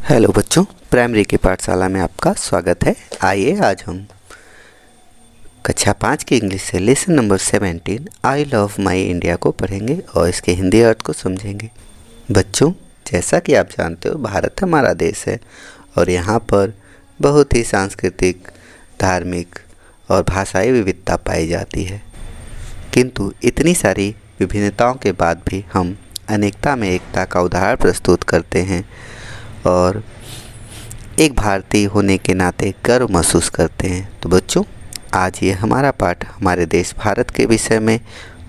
Hello बच्चों, primary की पाठशाला में आपका स्वागत है। आइए आज हम कक्षा 5 की इंग्लिश से लेसन नंबर 17 आई लव माई इंडिया को पढ़ेंगे और इसके हिंदी अर्थ को समझेंगे। बच्चों, जैसा कि आप जानते हो, भारत हमारा देश है और यहाँ पर बहुत ही सांस्कृतिक, धार्मिक और भाषाई विविधता पाई जाती है। किंतु इतनी सारी विभिन्नताओं के बाद भी हम अनेकता में एकता का उदाहरण प्रस्तुत करते हैं और एक भारतीय होने के नाते गर्व महसूस करते हैं। तो बच्चों, आज ये हमारा पाठ हमारे देश भारत के विषय में,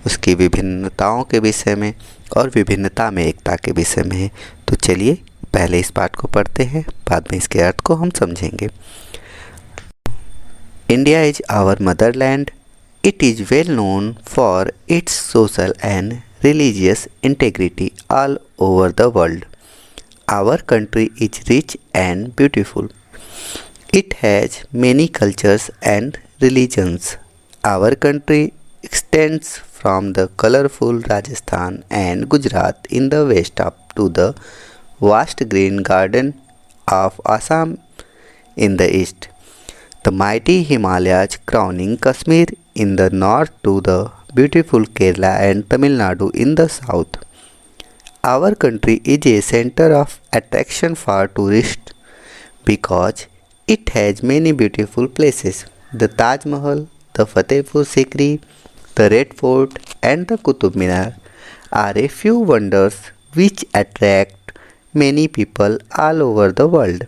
उसकी विभिन्नताओं के विषय में और विभिन्नता में एकता के विषय में है। तो चलिए पहले इस पाठ को पढ़ते हैं, बाद में इसके अर्थ को हम समझेंगे। India is our motherland. It is well known for its social and religious integrity all over the world. Our country is rich and beautiful. It has many cultures and religions. Our country extends from the colorful Rajasthan and Gujarat in the west up to the vast green garden of Assam in the east. The mighty Himalayas crowning Kashmir in the north to the beautiful Kerala and Tamil Nadu in the south. Our country is a center of attraction for tourists because it has many beautiful places. The Taj Mahal, the Fatehpur Sikri, the Red Fort and the Qutub Minar are a few wonders which attract many people all over the world.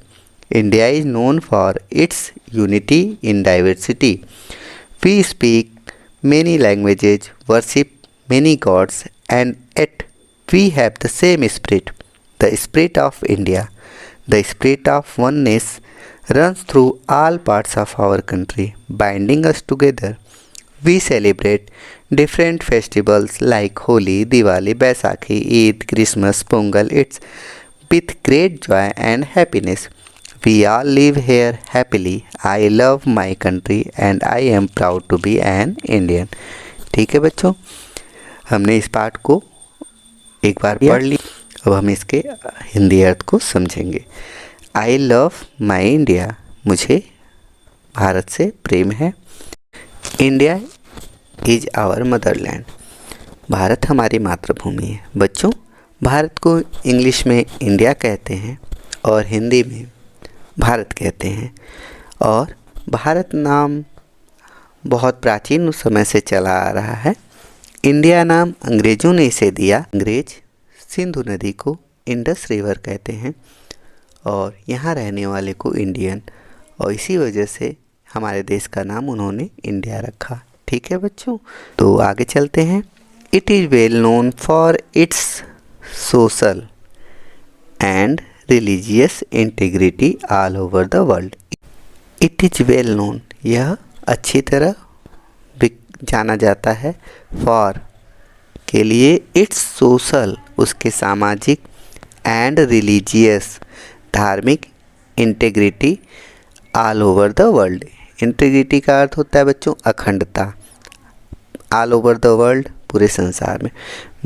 India is known for its unity in diversity. We speak many languages, worship many gods, and yet we have the same spirit, the spirit of India. The spirit of oneness runs through all parts of our country, binding us together. We celebrate different festivals like Holi, Diwali, Baisakhi, Eid, Christmas, Pongal. It's with great joy and happiness. We all live here happily. I love my country and I am proud to be an Indian. ठीक है बच्चों, हमने इस पाठ को एक बार पढ़ ली। अब हम इसके हिंदी अर्थ को समझेंगे। आई लव माई इंडिया, मुझे भारत से प्रेम है। India is our motherland, Bharat हमारी मातृभूमि है। बच्चों, भारत को इंग्लिश में इंडिया कहते हैं और हिंदी में भारत कहते हैं। और भारत नाम बहुत प्राचीन समय से चला आ रहा है। इंडिया नाम अंग्रेज़ों ने इसे दिया। अंग्रेज सिंधु नदी को इंडस रिवर कहते हैं और यहाँ रहने वाले को इंडियन, और इसी वजह से हमारे देश का नाम उन्होंने इंडिया रखा। ठीक है बच्चों, तो आगे चलते हैं। It is well known for its social and religious integrity all over the world. It is well known, यह अच्छी तरह जाना जाता है। फॉर के लिए, इट्स सोशल उसके सामाजिक, एंड रिलीजियस धार्मिक, integrity all over the world. Integrity का अर्थ होता है बच्चों अखंडता। ऑल ओवर द वर्ल्ड पूरे संसार में।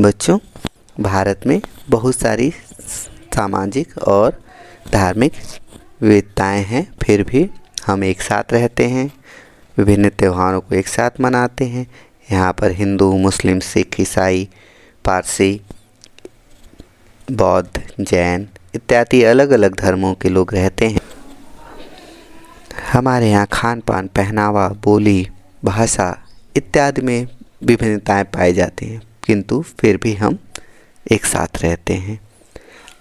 बच्चों, भारत में बहुत सारी सामाजिक और धार्मिक विविधताएं हैं, फिर भी हम एक साथ रहते हैं, विभिन्न त्योहारों को एक साथ मनाते हैं। यहाँ पर हिंदू, मुस्लिम, सिख, ईसाई, पारसी, बौद्ध, जैन इत्यादि अलग अलग धर्मों के लोग रहते हैं। हमारे यहाँ खान पान, पहनावा, बोली, भाषा इत्यादि में विभिन्नताएं पाई जाती हैं, किंतु फिर भी हम एक साथ रहते हैं।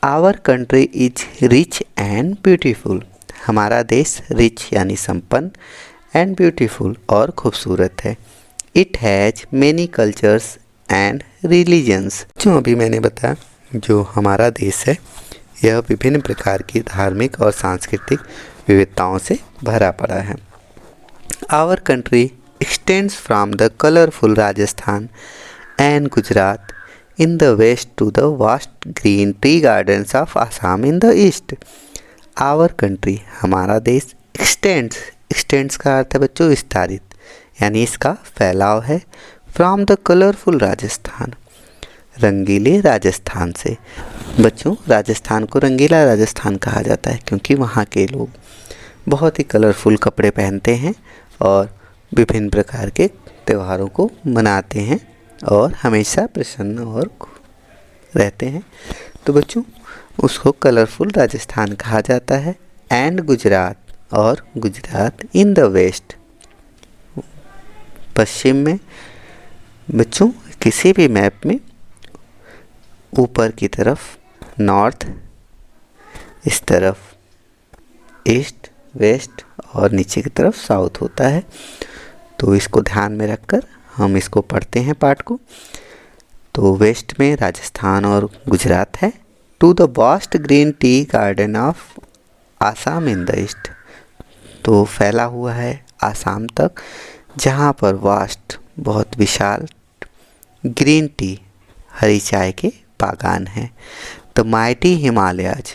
Our country is rich and beautiful, हमारा देश रिच यानी संपन्न एंड ब्यूटीफुल और खूबसूरत है। It has many cultures and religions, जो अभी मैंने बताया, जो हमारा देश है यह विभिन्न प्रकार की धार्मिक और सांस्कृतिक विविधताओं से भरा पड़ा है। Our country extends from the colourful Rajasthan and Gujarat in the west to the vast green tea gardens of Assam in the east. Our country, हमारा देश, एक्सटेंड्स का अर्थ है बच्चों विस्तारित, यानी इसका फैलाव है। फ्रॉम द कलरफुल राजस्थान, रंगीले राजस्थान से। बच्चों, राजस्थान को रंगीला राजस्थान कहा जाता है क्योंकि वहाँ के लोग बहुत ही कलरफुल कपड़े पहनते हैं और विभिन्न प्रकार के त्योहारों को मनाते हैं और हमेशा प्रसन्न और रहते हैं। तो बच्चों, उसको कलरफुल राजस्थान कहा जाता है। एंड गुजरात, और गुजरात इन द वेस्ट, पश्चिम में। बच्चों, किसी भी मैप में ऊपर की तरफ नॉर्थ, इस तरफ ईस्ट वेस्ट और नीचे की तरफ साउथ होता है। तो इसको ध्यान में रखकर हम इसको पढ़ते हैं पाठ को। तो वेस्ट में राजस्थान और गुजरात है। To the vast green tea garden of Assam in the east, तो फैला हुआ है आसाम तक, जहाँ पर वास्ट बहुत विशाल ग्रीन टी हरी चाय के बागान हैं। द माइटी हिमालयाज,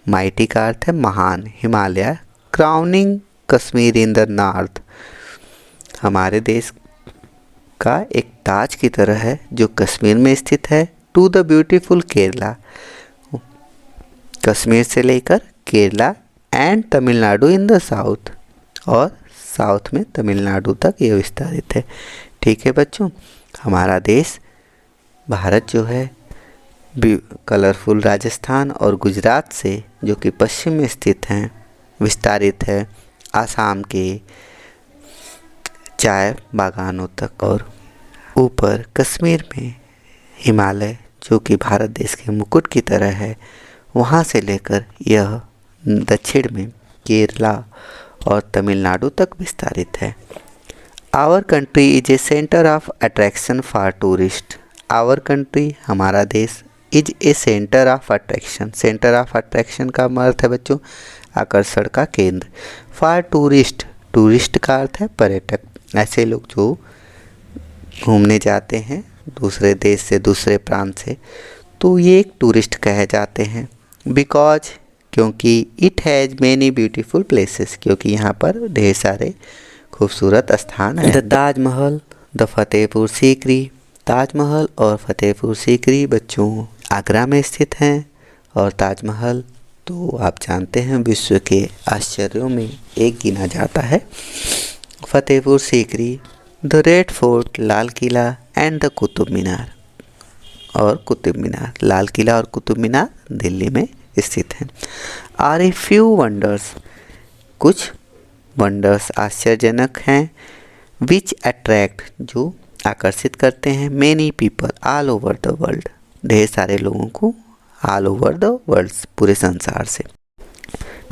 माइटी का अर्थ है महान, Himalaya crowning Kashmir in the north, हमारे देश का एक ताज की तरह है जो कश्मीर में स्थित है। To the beautiful Kerala, Kashmir से लेकर Kerala and Tamil Nadu in the south, और साउथ में तमिलनाडु तक ये विस्तारित है। ठीक है बच्चों, हमारा देश भारत जो है कलरफुल राजस्थान और गुजरात से, जो कि पश्चिम में स्थित हैं, विस्तारित है आसाम के चाय बागानों तक, और ऊपर कश्मीर में हिमालय जो कि भारत देश के मुकुट की तरह है, वहाँ से लेकर यह दक्षिण में केरला और तमिलनाडु तक विस्तारित है। Our country is a centre of attraction for tourist, our country हमारा देश is a centre of attraction, centre of attraction का अर्थ है बच्चों आकर्षण का केंद्र। फॉर टूरिस्ट, टूरिस्ट का अर्थ है पर्यटक, ऐसे लोग जो घूमने जाते हैं दूसरे देश से, दूसरे प्रांत से, तो ये एक टूरिस्ट कहे जाते हैं। बिकॉज, क्योंकि it has many beautiful places, क्योंकि यहाँ पर ढेर सारे खूबसूरत स्थान हैं। द ताजमहल, द फतेहपुर सीकरी, ताजमहल और फतेहपुर सीकरी बच्चों आगरा में स्थित हैं, और ताजमहल तो आप जानते हैं विश्व के आश्चर्यों में एक गिना जाता है। Fatehpur Sikri, the red fort, लाल किला एंड द कुतुब मीनार, और कुतुब मीनार, लाल किला और कुतुब मीनार दिल्ली में स्थित हैं। आर ए फ्यू वंडर्स, कुछ वंडर्स आश्चर्यजनक हैं, विच अट्रैक्ट जो आकर्षित करते हैं, many people all over the world, ढेर सारे लोगों को ऑल ओवर द वर्ल्ड, पूरे संसार से।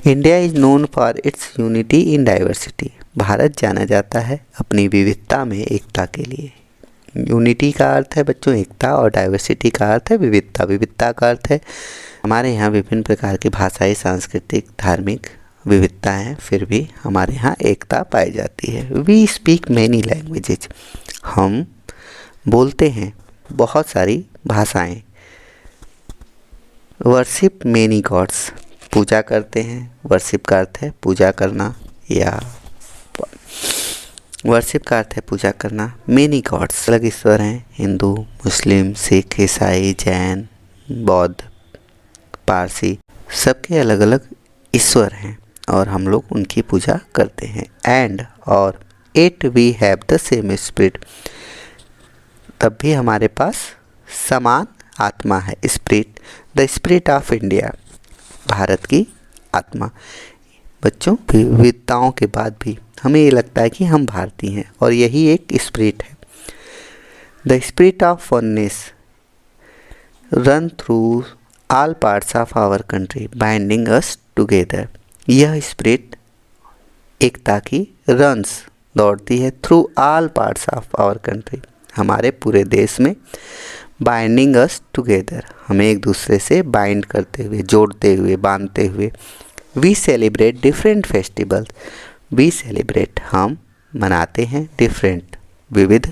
India is known for it's unity in diversity, Bharat जाना जाता है अपनी विविधता में एकता के लिए। यूनिटी का अर्थ है बच्चों एकता, और डाइवर्सिटी का अर्थ है विविधता, विविधता का अर्थ है हमारे यहाँ विभिन्न प्रकार की भाषाई, सांस्कृतिक, धार्मिक विविधता है, फिर भी हमारे यहाँ एकता पाई जाती है। वी स्पीक मैनी लैंग्वेजेज, हम बोलते हैं बहुत सारी भाषाएं। वर्शिप मैनी गॉड्स, पूजा करते हैं, वर्शिप का अर्थ है पूजा करना, या वर्शिप का अर्थ है पूजा करना। मैनी गॉड्स, अलग ईश्वर हैं, हिंदू, मुस्लिम, सिख, ईसाई, जैन, बौद्ध, पारसी, सबके अलग अलग ईश्वर हैं और हम लोग उनकी पूजा करते हैं। एंड, और it we have the same spirit, तब भी हमारे पास समान आत्मा है। Spirit, the spirit of India, Bharat की आत्मा। बच्चों, विविधताओं के बाद भी हमें ये लगता है कि हम भारतीय हैं, और यही एक स्पिरिट है। The spirit of oneness run through all parts of our country binding us together, यह स्पिरिट एकता की रन्स दौड़ती है through all parts of our country, हमारे पूरे देश में। बाइंडिंग अस टुगेदर, हमें एक दूसरे से बाइंड करते हुए, जोड़ते हुए, बांधते हुए। We celebrate different festivals, we celebrate हम मनाते हैं, डिफरेंट विविध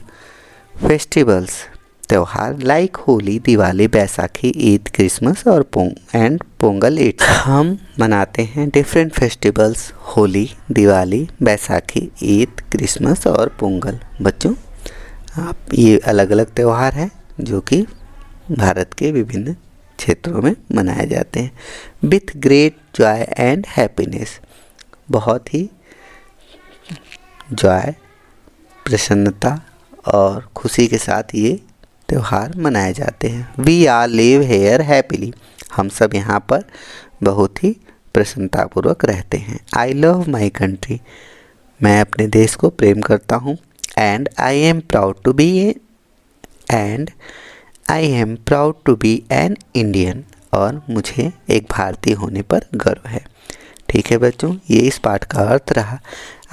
फेस्टिवल्स त्यौहार, लाइक होली, दिवाली, बैसाखी, ईद, क्रिसमस और पोंगल ईद। हम मनाते हैं different festivals, Holi, Diwali, Baisakhi, Eid, Christmas और पोंगल। बच्चों, आप ये अलग अलग त्यौहार हैं जो कि भारत के विभिन्न क्षेत्रों में मनाए जाते हैं। With great Joy and happiness, बहुत ही जॉय, प्रसन्नता और खुशी के साथ ये त्यौहार मनाए जाते हैं। We are live here happily, हम सब यहाँ पर बहुत ही प्रसन्नतापूर्वक रहते हैं। आई लव माई कंट्री, मैं अपने देश को प्रेम करता हूँ। And I am proud to be an Indian, और मुझे एक भारतीय होने पर गर्व है। ठीक है बच्चों, ये इस पाठ का अर्थ रहा।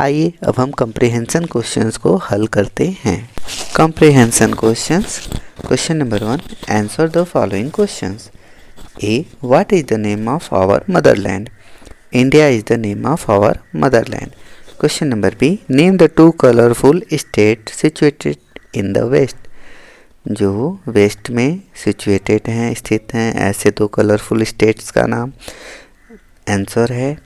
आइए अब हम कंप्रिहेंशन क्वेश्चंस को हल करते हैं। Comprehension questions. Question number 1, answer the following questions. A. What is the name of our motherland? India is the name of our motherland. Question number B. Name the two colorful states situated in the west. जो waste में situated हैं, स्थित हैं, ऐसे दो colourful states का नाम। Answer है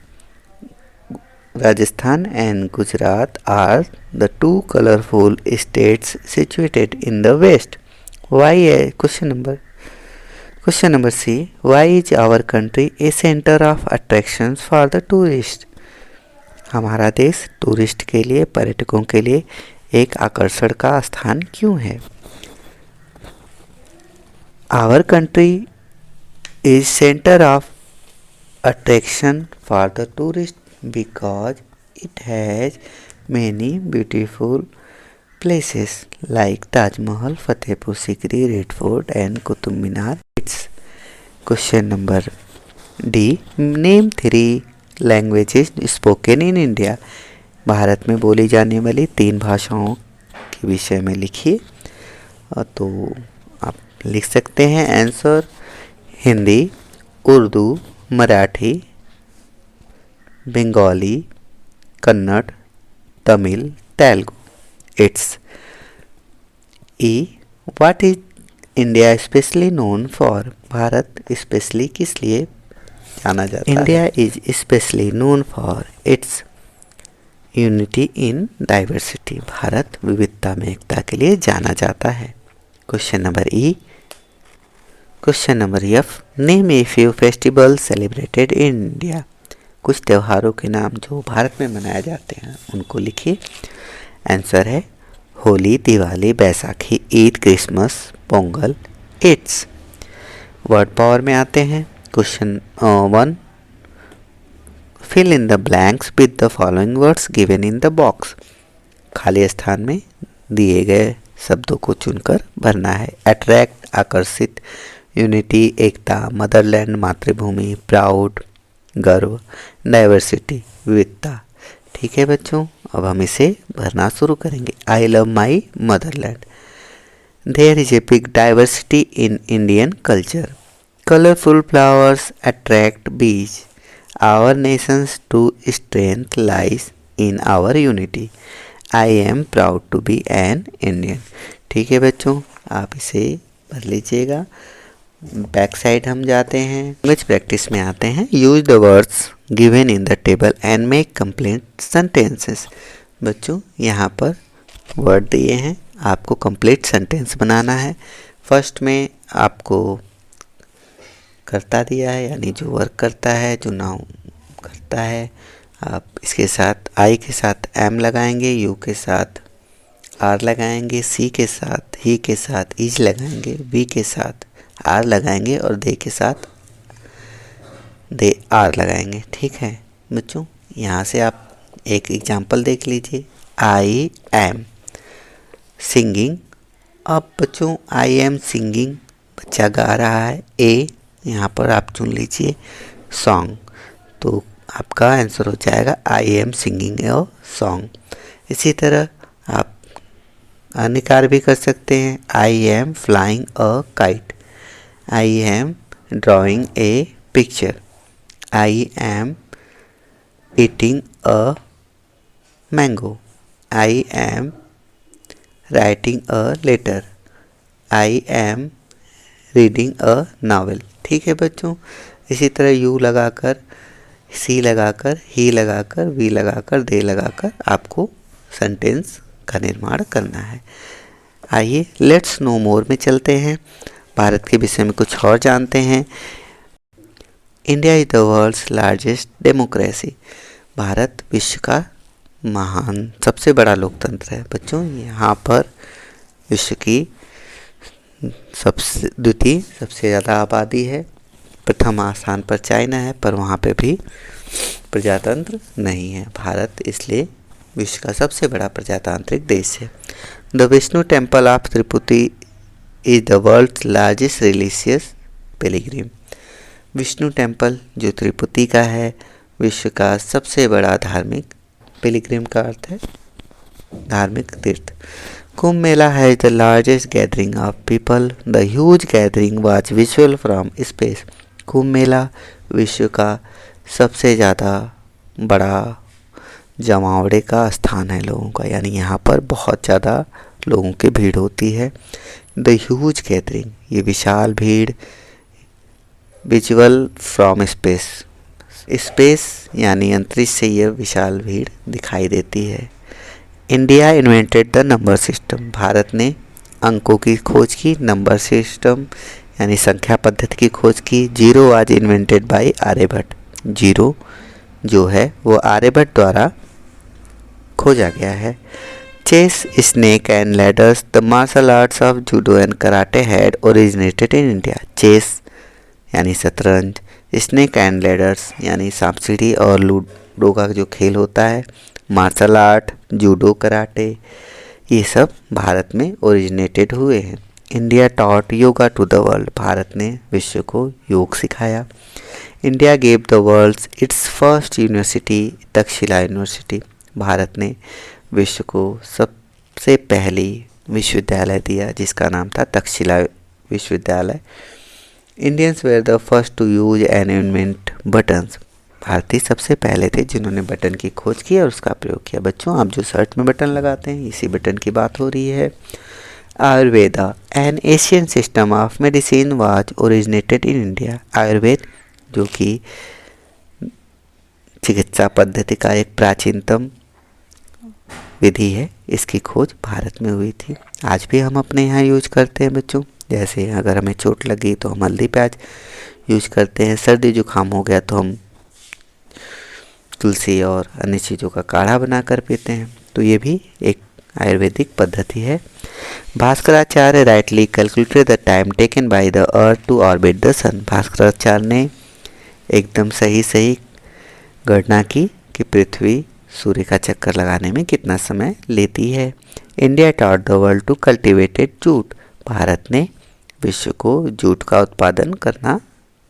Rajasthan and Gujarat are the two colourful states situated in the west. Why है Question number C. Why is our country a center of attractions for the tourist? हमारा देश टूरिस्ट के लिए, पर्यटकों के लिए एक आकर्षण का स्थान क्यों है? Our country is center of attraction for the tourist because it has many beautiful places like Taj Mahal, Fatehpur Sikri, Red Fort and Qutub Minar. Question number D. Name 3 languages spoken in India. Bharat में बोली जाने वाली 3 भाषाओं के विषय में लिखिए। तो आप लिख सकते हैं answer Hindi, Urdu, Marathi, Bengali, Kannada, Tamil, Telugu. It's E. What is India specially known for? Bharat specially किस लिए जाना जाता है? India is specially known for it's unity in diversity. Bharat विविधता में एकता के लिए जाना जाता है। Question number E. Question number F. Name a few festival celebrated in India. कुछ त्योहारों के नाम जो भारत में मनाए जाते हैं उनको लिखिए। आंसर है Holi, Diwali, Baisakhi, Eid, Christmas, Pongal. Its word power में आते हैं। Question 1. Fill in the blanks with the following words given in the box. खाली स्थान में दिए गए शब्दों को चुनकर भरना है। अट्रैक्ट, आकर्षित, यूनिटी, एकता, मदरलैंड, मातृभूमि, प्राउड, गर्व, डाइवर्सिटी, विविधता। ठीक है बच्चों, अब हम इसे भरना शुरू करेंगे। I love my motherland. There is a big diversity in Indian culture. Colourful flowers attract bees. Our nation's true strength lies in our unity. I am proud to be an Indian. ठीक है बच्चों, आप इसे भर लीजिएगा। Back side हम जाते हैं, लैंग्वेज प्रैक्टिस में आते हैं। Use the words given in the table and make complete sentences. बच्चों यहाँ पर वर्ड दिए हैं, आपको कंप्लीट सेंटेंस बनाना है। फर्स्ट में आपको कर्ता दिया है, यानी जो वर्क करता है, जो नाउन करता है। आप इसके साथ आई के साथ एम लगाएंगे, यू के साथ आर लगाएंगे, सी के साथ ही के साथ इज लगाएंगे, वी के साथ आर लगाएंगे और दे के साथ दे आर लगाएंगे। ठीक है बच्चों, यहाँ से आप एक एग्जाम्पल देख लीजिए। आई एम सिंगिंग। अब बच्चों आई एम सिंगिंग बच्चा गा रहा है। ए यहाँ पर आप चुन लीजिए सॉन्ग, तो आपका आंसर हो जाएगा I am singing a song. इसी तरह आप अन्य कार्य भी कर सकते हैं। I am flying a kite. I am drawing a picture. I am eating a mango. I am writing a letter. I am reading a novel. ठीक है बच्चों, इसी तरह यू लगाकर, सी लगाकर, ही लगाकर, वी लगाकर, दे लगाकर आपको सेंटेंस का निर्माण करना है। आइए लेट्स नो मोर में चलते हैं। भारत के विषय में कुछ और जानते हैं। India is the world's largest democracy. Bharat विश्व का महान सबसे बड़ा लोकतंत्र है। बच्चों यहाँ पर विश्व की द्वितीय सबसे ज़्यादा आबादी है। प्रथम स्थान पर चाइना है, पर वहाँ पे भी प्रजातंत्र नहीं है। भारत इसलिए विश्व का सबसे बड़ा प्रजातांत्रिक देश है। The Vishnu temple of Tirupati is the world's largest religious pilgrim. Vishnu temple जो त्रिपुटी का है, विश्व का सबसे बड़ा धार्मिक, पिलग्रिम का अर्थ है धार्मिक तीर्थ। कुंभ मेला है the largest gathering of people. The huge gathering was visual from space. Kumbh Mela विश्व का सबसे ज़्यादा बड़ा जमावड़े का स्थान है लोगों का, यानी यहाँ पर बहुत ज़्यादा लोगों की भीड़ होती है। द ह्यूज गैदरिंग, ये विशाल भीड़, विजुअल फ्रॉम स्पेस, स्पेस यानी अंतरिक्ष से यह विशाल भीड़ दिखाई देती है। India invented the number system. Bharat ने अंकों की खोज की, नंबर सिस्टम यानी संख्या पद्धति की खोज की। Zero was invented by Aryabhata. Zero जो है वो आर्यभट्ट द्वारा खोजा गया है। Chess, snake and ladders, the martial arts of judo and karate had originated in India. Chess यानी शतरंज, स्नेक एंड लैडर्स यानी सांप सीढ़ी और लूडो का जो खेल होता है, मार्शल आर्ट, जूडो, कराटे, ये सब भारत में ओरिजिनेटेड हुए हैं। India taught yoga to the world. Bharat ने विश्व को योग सिखाया। India gave the world's its first university, Takshashila university. Bharat ने विश्व को सबसे पहली विश्वविद्यालय दिया जिसका नाम था तक्षशिला विश्वविद्यालय। Indians were the first to use and invent buttons. भारतीय सबसे पहले थे जिन्होंने बटन की खोज की और उसका प्रयोग किया। बच्चों आप जो शर्ट में बटन लगाते हैं इसी बटन की बात हो रही है। Ayurveda, N Asian system of medicine was originated in India. Ayurveda जो कि चिकित्सा पद्धति का एक प्राचीनतम विधि है, इसकी खोज भारत में हुई थी। आज भी हम अपने यहाँ यूज करते हैं बच्चों। जैसे अगर हमें चोट लगी तो हम हल्दी प्याज यूज करते हैं, सर्दी जुकाम हो गया तो हम तुलसी और अन्य चीज़ों का काढ़ा बनाकर पीते हैं। तो ये भी एक आयुर्वेदिक पद्धति है। Bhaskaracharya rightly calculated the time taken by the earth to orbit the sun. Bhaskaracharya ने एकदम सही गणना की कि पृथ्वी सूर्य का चक्कर लगाने में कितना समय लेती है। India taught the world to cultivated jute. Bharat ने विश्व को जूट का उत्पादन करना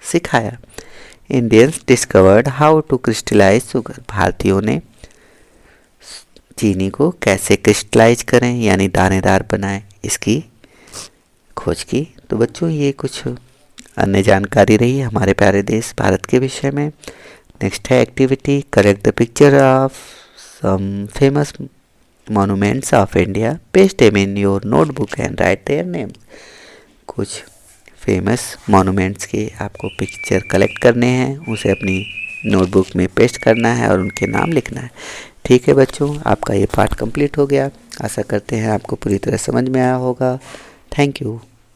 सिखाया। Indians discovered how to crystallise sugar. भारतीयों ने चीनी को कैसे क्रिस्टलाइज करें यानी दानेदार बनाएं, इसकी खोज की। तो बच्चों ये कुछ अन्य जानकारी रही हमारे प्यारे देश भारत के विषय में। नेक्स्ट है activity, collect the picture of some famous monuments of India, paste them in your notebook and write their name. कुछ फेमस मॉन्यूमेंट्स के आपको पिक्चर कलेक्ट करने हैं, उसे अपनी नोटबुक में पेस्ट करना है और उनके नाम लिखना है। ठीक है बच्चों, आपका ये पार्ट कंप्लीट हो गया। आशा करते हैं आपको पूरी तरह समझ में आया होगा। Thank you.